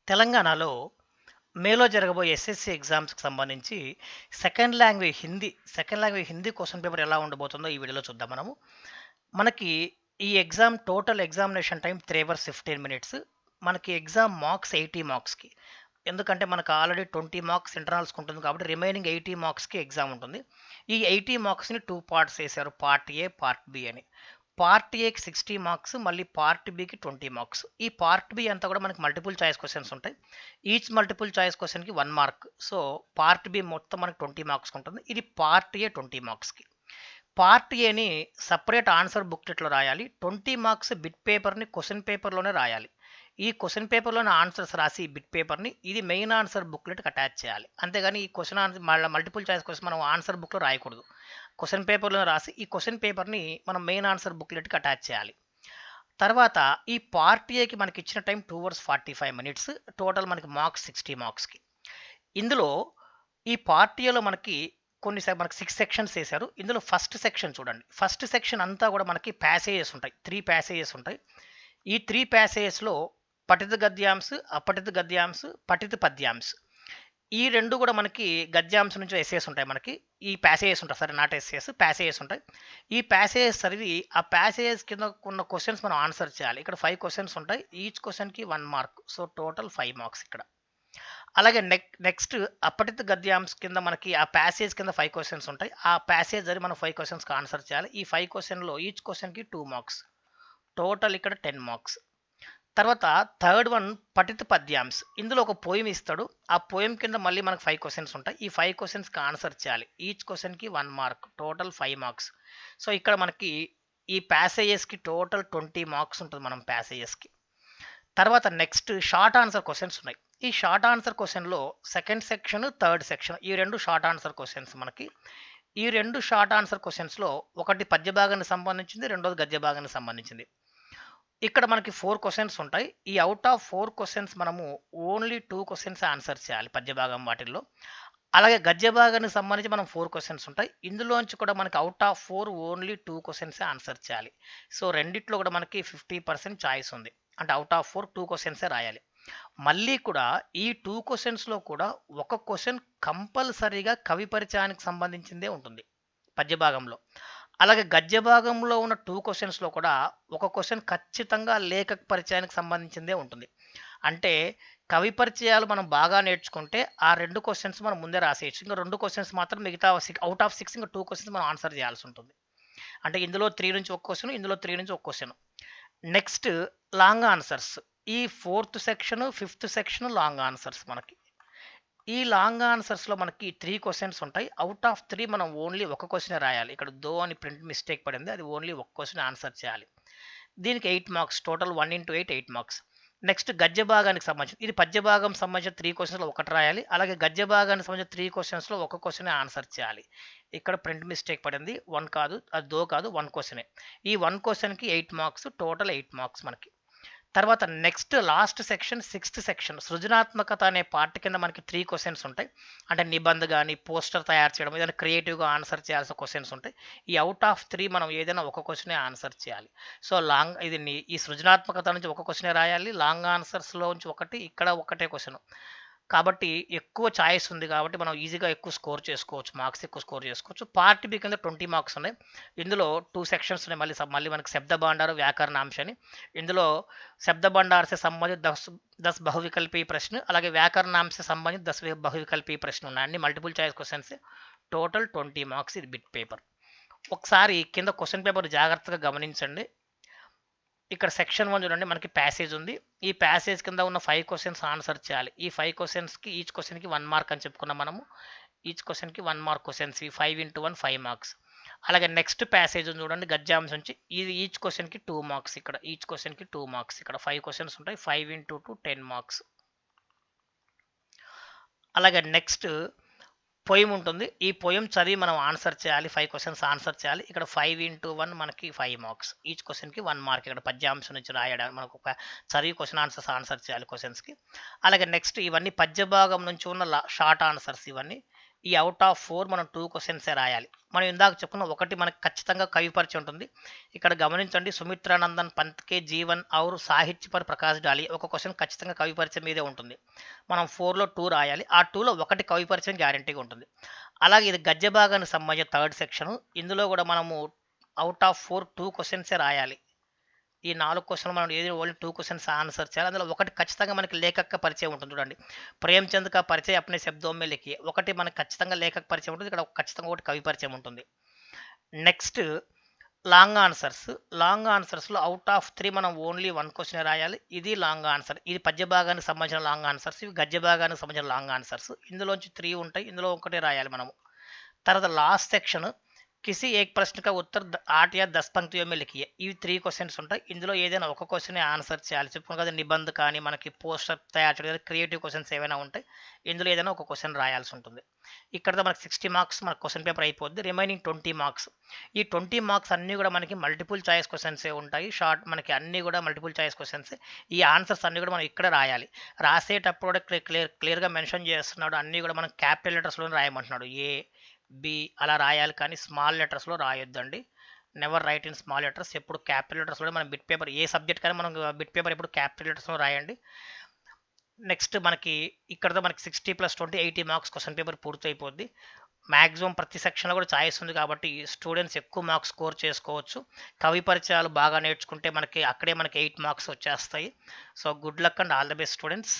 తెలంగాణలో మేలో జరగబోయే ఎస్ఎస్‌సి ఎగ్జామ్స్‌కి సంబంధించి second language Hindi question paper ఎలా ఉండబోతుందో ఈ వీడియోలో చూద్దాం మనము. మనకి ఈ total examination time 3 hours 15 minutes. మనకి ఎగ్జామ్ మార్క్స్ 80 మార్క్స్‌కి. ఎందుకంటే మనకు ఆల్రెడీ 20 మార్క్స్ ఇంటర్నల్స్‌కి ఉంటుంది కాబట్టి రిమైనింగ్ 80 మార్క్స్‌కి ఎగ్జామ్ ఉంటుంది. ఈ 80 మార్క్స్‌ని 2 పార్ట్స్ చేశారు. పార్ట్ ఏ, పార్ట్ బి అని. పార్ట్ ఏకి 60 మార్క్స్, మళ్ళీ పార్ట్ బికి 20 మార్క్స్. ఈ పార్ట్ బి అంతా కూడా మనకి మల్టిపుల్ చాయిస్ క్వెషన్స్ ఉంటాయి. ఈచ్ మల్టిపుల్ చాయిస్ క్వెషన్‌కి 1 మార్క్. సో, పార్ట్ బి మొత్తం మనకి 20 మార్క్స్‌కి ఉంటుంది. ఇది పార్ట్ ఏ 20 మార్క్స్‌కి. పార్ట్ ఏని సెపరేట్ ఆన్సర్ బుక్లెట్‌లో రాయాలి. 20 మార్క్స్ బిట్ పేపర్‌ని క్వెషన్ పేపర్‌లోనే రాయాలి. ఈ క్వెషన్ పేపర్‌లోనే ఆన్సర్స్ రాసి ఈ బిట్ పేపర్‌ని ఇది మెయిన్ ఆన్సర్ బుక్లెట్‌కి అటాచ్ చేయాలి. అంతేగాని ఈ question answer multiple choice question మనం ఆన్సర్ బుక్‌లో రాయకూడదు. క్వెషన్ పేపర్‌లోనే రాసి ఈ క్వెషన్ పేపర్‌ని మనం మెయిన్ ఆన్సర్ బుక్లెట్‌కి అటాచ్ చేయాలి. తర్వాత ఈ పార్ట్ ఏకి మనకి ఇచ్చిన టైం 2 అవర్స్ 45 మినిట్స్. టోటల్ మనకి మార్క్స్ 60 మార్క్స్‌కి. ఇందులో ఈ పార్ట్ ఏలో మనకి మనకి 6 సెక్షన్స్ చేశారు. ఇందులో ఫస్ట్ సెక్షన్ చూడండి. ఫస్ట్ సెక్షన్ అంతా కూడా మనకి ప్యాసేజెస్ ఉంటాయి. 3 ప్యాసేజెస్ ఉంటాయి. ఈ 3 ప్యాసేజెస్‌లో పఠిత గద్యాంశ్, అపఠిత గద్యాంశ్, పఠిత పద్యాంశ్. ఈ 2 కూడా మనకి గద్యాంశం నుంచి ఎస్సేస్ ఉంటాయి మనకి. ఈ ప్యాసేజెస్ ఉంటాయి. సారీ, నాట్ ఎస్సేస్, ప్యాసేజెస్ ఉంటాయి. ఈ ప్యాసేజెస్ చదివి ఆ ప్యాసేజెస్ కింద ఉన్న క్వెషన్స్ మనం ఆన్సర్ చేయాలి. ఇక్కడ 5 క్వెషన్స్ ఉంటాయి. ఈచ్ క్వెషన్‌కి 1 మార్క్. సో, టోటల్ 5 మార్క్స్ ఇక్కడ. అలాగే నెక్స్ట్ అపఠిత గద్యాంశ్ కింద మనకి ఆ ప్యాసేజ్ కింద 5 క్వెషన్స్ ఉంటాయి. ఆ ప్యాసేజ్ చదివి మనం 5 క్వెషన్స్‌కి ఆన్సర్ చేయాలి. ఈ 5 క్వెషన్‌లో ఈచ్ క్వెషన్‌కి 2 మార్క్స్. టోటల్ ఇక్కడ 10 మార్క్స్. తర్వాత థర్డ్ వన్ పఠిత పద్యాంశ్. ఇందులో ఒక పోయం ఇస్తాడు. ఆ పోయం కింద మళ్ళీ మనకు 5 క్వెషన్స్ ఉంటాయి. ఈ 5 క్వెషన్స్‌కి ఆన్సర్ చేయాలి. ఈచ్ క్వెషన్‌కి 1 మార్క్. Total 5 marks. సో, ఇక్కడ మనకి ఈ ప్యాసేజెస్‌కి టోటల్ 20 మార్క్స్ ఉంటుంది మనం ప్యాసేజెస్‌కి. తర్వాత నెక్స్ట్ షార్ట్ ఆన్సర్ క్వెషన్స్ ఉన్నాయి. ఈ షార్ట్ ఆన్సర్ క్వెషన్‌లో సెకండ్ సెక్షన్, థర్డ్ సెక్షన్ ఈ 2 షార్ట్ ఆన్సర్ క్వెషన్స్ మనకి. ఈ 2 షార్ట్ ఆన్సర్ క్వెషన్స్‌లో ఒకటి పద్య భాగానికి సంబంధించింది, రెండోది గద్య భాగానికి సంబంధించింది. ఇక్కడ మనకి 4 క్వెషన్స్ ఉంటాయి. ఈ ఔట్ ఆఫ్ 4 క్వెషన్స్ మనము ఓన్లీ 2 క్వెషన్స్ ఆన్సర్ చేయాలి పద్య భాగం వాటిల్లో. అలాగే గద్య భాగానికి సంబంధించి మనం 4 క్వెషన్స్ ఉంటాయి. ఇందులోంచి కూడా మనకి ఔట్ ఆఫ్ 4 ఓన్లీ 2 క్వెషన్సే ఆన్సర్ చేయాలి. సో, రెండిట్లో కూడా మనకి 50% చాయిస్ ఉంది. అంటే ఔట్ ఆఫ్ 4 2 క్వెషన్సే రాయాలి. మళ్ళీ కూడా ఈ 2 క్వెషన్స్‌లో కూడా ఒక క్వెషన్ కంపల్సరీగా కవి పరిచయానికి సంబంధించిందే ఉంటుంది పద్య భాగంలో. అలాగే గద్య భాగంలో ఉన్న 2 క్వెషన్స్‌లో కూడా ఒక క్వెషన్ ఖచ్చితంగా లేఖక పరిచయానికి సంబంధించిందే ఉంటుంది. అంటే కవి పరిచయాలు మనం బాగా నేర్చుకుంటే ఆ 2 క్వెషన్స్ మనం ముందే రాసేయొచ్చు. ఇంక 2 క్వెషన్స్ మాత్రం మిగతా ఔట్ ఆఫ్ 6 ఇంక 2 క్వెషన్స్ మనం ఆన్సర్ చేయాల్సి ఉంటుంది. అంటే ఇందులో 3 నుంచి ఒక క్వెషన్, ఇందులో 3 నుంచి ఒక క్వెషన్. Next long answers. ఈ 4థ్ section, fifth section long answers మనకి. ఈ లాంగ్ ఆన్సర్స్‌లో మనకి 3 క్వెషన్స్ ఉంటాయి. ఔట్ ఆఫ్ 3 మనం ఓన్లీ ఒక క్వెషనే రాయాలి. ఇక్కడ దో అని ప్రింట్ మిస్టేక్ పడింది. అది ఓన్లీ ఒక క్వెషన్ ఆన్సర్ చేయాలి. దీనికి 8 marks. Total 1 into 8 8 marks. Next గద్య భాగానికి సంబంధించి ఇది పద్య భాగం సంబంధించిన 3 క్వెషన్స్‌లో ఒకటి రాయాలి. అలాగే గద్య భాగానికి సంబంధించిన 3 క్వెషన్స్‌లో ఒక క్వెషనే ఆన్సర్ చేయాలి. ఇక్కడ ప్రింట్ మిస్టేక్ పడింది. 1 కాదు, అది దో కాదు, 1 క్వెషనే. ఈ 1 క్వెషన్‌కి 8 మార్క్స్. టోటల్ 8 మార్క్స్ మనకి. తర్వాత నెక్స్ట్ లాస్ట్ సెక్షన్ 6థ్ సెక్షన్ సృజనాత్మకత అనే పార్ట్ కింద మనకి 3 క్వెషన్స్ ఉంటాయి. అంటే నిబంధ గాని, పోస్టర్ తయారు చేయడం, ఏదైనా క్రియేటివ్‌గా ఆన్సర్ చేయాల్సిన క్వెషన్స్ ఉంటాయి. ఈ ఔట్ ఆఫ్ 3 మనం ఏదైనా ఒక క్వెషనే ఆన్సర్ చేయాలి. సో, ఈ సృజనాత్మకత నుంచి ఒక క్వెషనే రాయాలి. లాంగ్ ఆన్సర్స్‌లోంచి ఒకటి, ఇక్కడ ఒకటే క్వెషన్. కాబట్టి ఎక్కువ చాయిస్ ఉంది కాబట్టి మనం ఈజీగా ఎక్కువ స్కోర్ చేసుకోవచ్చు. మార్క్స్ ఎక్కువ స్కోర్ చేసుకోవచ్చు. పార్ట్ బి కింద 20 మార్క్స్ ఉన్నాయి. ఇందులో 2 సెక్షన్స్ ఉన్నాయి. మళ్ళీ మనకి శబ్ద భండాर व्याकरणांश అని. ఇందులో शब्द भंडार से संबंधित 10 बहुविकल्पीय प्रश्न అలాగే వ్యాకరణాంశ से संबंधित 10 बहुविकल्पीय प्रश्न ఉన్నాయి. అన్ని multiple choice questions. Total 20 marks ఇది బిట్ పేపర్. ఒకసారి కింద క్వెషన్ పేపర్ జాగ్రత్తగా గమనించండి. ఇక్కడ సెక్షన్ 1 చూడండి, మనకి ప్యాసేజ్ ఉంది. ఈ ప్యాసేజ్ కింద ఉన్న 5 క్వెషన్స్ ఆన్సర్ చేయాలి. ఈ 5 క్వెషన్స్‌కి ఈచ్ క్వెషన్‌కి 1 మార్క్ అని చెప్పుకున్నాం మనము. ఈచ్ క్వెషన్‌కి 1 మార్క్ క్వెషన్స్. 5 into 1 5 marks. అలాగే నెక్స్ట్ ప్యాసేజ్ ఉంది చూడండి, గద్యాంశం నుంచి. ఇది ఈచ్ క్వెషన్‌కి 2 మార్క్స్ ఇక్కడ. ఈచ్ క్వెషన్‌కి 2 మార్క్స్. ఇక్కడ 5 క్వెషన్స్ ఉంటాయి. 5 ఇంటూ 2 10 మార్క్స్. అలాగే నెక్స్ట్ పోయం ఉంటుంది. ఈ పోయం చదివి మనం ఆన్సర్ చేయాలి. 5 క్వెషన్స్ ఆన్సర్ చేయాలి. ఇక్కడ 5 ఇంటూ 1 మనకి 5 మార్క్స్. ఈచ్ క్వెషన్‌కి 1 మార్క్. ఇక్కడ పద్యాంశం నుంచి రాయడం మనకు ఒక చదివి క్వెషన్ ఆన్సర్ చేయాలి క్వెషన్స్‌కి. అలాగే నెక్స్ట్ ఇవన్నీ పద్య భాగం నుంచి ఉన్న షార్ట్ ఆన్సర్స్ ఇవన్నీ. ఈ అవుట్ ఆఫ్ 4 మనం 2 క్వెషన్సే రాయాలి. మనం ఇందాక చెప్పుకున్న ఒకటి మనకు ఖచ్చితంగా కవి పరిచయం ఉంటుంది. ఇక్కడ గమనించండి, సుమిత్రానందన్ పంత్‌కే జీవన్ ఔర్ సాహిత్య పర్ ప్రకాష్ డాలి ఒక క్వెషన్ ఖచ్చితంగా కవి పరిచయం మీదే ఉంటుంది. మనం 4లో 2 రాయాలి. ఆ 2లో ఒకటి కవి పరిచయం గ్యారంటీగా ఉంటుంది. అలాగే ఇది గద్య భాగానికి సంబంధించిన థర్డ్ సెక్షన్. ఇందులో కూడా మనము అవుట్ ఆఫ్ 4 2 క్వెషన్సే రాయాలి. ఈ 4 క్వెషన్‌లు మనం ఏదో ఓన్లీ 2 క్వెషన్స్ ఆన్సర్ చేయాలి. అందులో ఒకటి ఖచ్చితంగా మనకి లేఖక పరిచయం ఉంటుంది చూడండి. 'ప్రేమ్‌చంద్ కా పరిచయ్ అప్నే శబ్దోं में लिखिए' ఒకటి మనకు ఖచ్చితంగా లేఖక పరిచయం ఉంటుంది. ఇక్కడ ఖచ్చితంగా ఒకటి కవి పరిచయం ఉంటుంది. Next long answers. లాంగ్ ఆన్సర్స్‌లో అవుట్ ఆఫ్ 3 మనం ఓన్లీ 1 క్వెషనే రాయాలి. ఇది లాంగ్ ఆన్సర్. ఇది పద్య భాగానికి సంబంధించిన లాంగ్ ఆన్సర్స్. ఇవి గద్య భాగానికి సంబంధించిన లాంగ్ ఆన్సర్స్. ఇందులోంచి 3 ఉంటాయి. ఇందులో ఒకటే రాయాలి మనము. తర్వాత లాస్ట్ సెక్షన్ కిసి ఏక్ ప్రశ్న కా ఉత్తర్ 8 या 10 పంక్తియో మే లిఖియే. ఇవి 3 క్వెషన్స్ ఉంటాయి. ఇందులో ఏదైనా ఒక క్వెషనే ఆన్సర్ చేయాలి. చెప్పుకున్నాం కదా, నిబంధ్ కానీ, మనకి పోస్టర్ తయారు చేయడం, క్రియేటివ్ క్వెషన్స్ ఏవైనా ఉంటాయి. ఇందులో ఏదైనా ఒక క్వెషన్ రాయాల్సి ఉంటుంది. ఇక్కడితో మనకి 60 మార్క్స్ మన క్వెషన్ పేపర్ అయిపోద్ది. Remaining 20 marks. ఈ 20 మార్క్స్ అన్నీ కూడా మనకి మల్టిపుల్ చాయిస్ క్వెషన్సే ఉంటాయి. షార్ట్ మనకి అన్నీ కూడా మల్టిపుల్ చాయిస్ క్వెషన్సే. ఈ ఆన్సర్స్ అన్నీ కూడా మనం ఇక్కడ రాయాలి. రాసేటప్పుడు కూడా క్లియర్‌గా మెన్షన్ చేస్తున్నాడు. అన్నీ కూడా మనం క్యాపిటల్ లెటర్స్‌లోనే రాయమంటున్నాడు. ఏ, బి అలా రాయాలి, కానీ స్మాల్ లెటర్స్‌లో రాయొద్దండి. Never write in small letters. ఎప్పుడు క్యాపిటల్ లెటర్స్‌లోనే మనం బిట్ పేపర్, ఏ సబ్జెక్ట్ కానీ మనం బిట్ పేపర్ ఎప్పుడు క్యాపిటల్ లెటర్స్‌లో రాయండి. నెక్స్ట్ మనకి ఇక్కడితో మనకి 60+20 80 మార్క్స్ క్వెషన్ పేపర్ పూర్తయిపోద్ది. మాక్సిమం ప్రతి సెక్షన్‌లో కూడా చాయిస్ ఉంది కాబట్టి స్టూడెంట్స్ ఎక్కువ మార్క్స్ స్కోర్ చేసుకోవచ్చు. కవి పరిచయాలు బాగా నేర్చుకుంటే మనకి అక్కడే మనకి 8 మార్క్స్ వచ్చేస్తాయి. So good luck and all the best students.